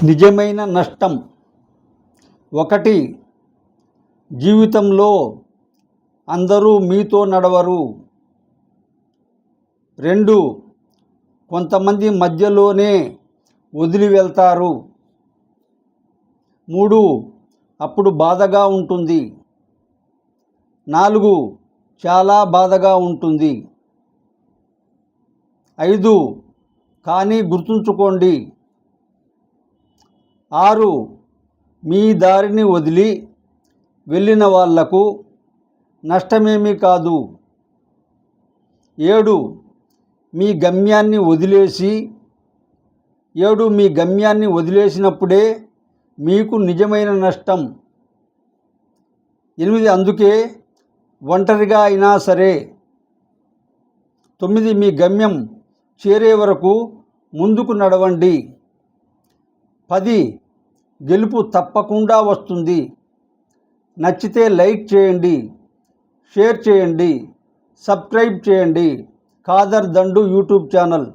నిజమైన నష్టం. 1. జీవితంలో అందరూ మీతో నడవరు. 2. కొంతమంది మధ్యలోనే వదిలి వెళ్తారు. 3. అప్పుడు బాధగా ఉంటుంది. 4. చాలా బాధగా ఉంటుంది. 5. కానీ గుర్తుంచుకోండి. 6. మీ దారిని వదిలి వెళ్ళిన వాళ్లకు నష్టమేమీ కాదు. 7. మీ గమ్యాన్ని వదిలేసినప్పుడే మీకు నిజమైన నష్టం. 8. అందుకే ఒంటరిగా అయినా సరే. 9. మీ గమ్యం చేరే వరకు ముందుకు నడవండి. 10. గెలుపు తప్పకుండా వస్తుంది. నచ్చితే లైక్ చేయండి, షేర్ చేయండి, సబ్స్క్రైబ్ చేయండి. ఖాదర్ దండు యూట్యూబ్ ఛానల్.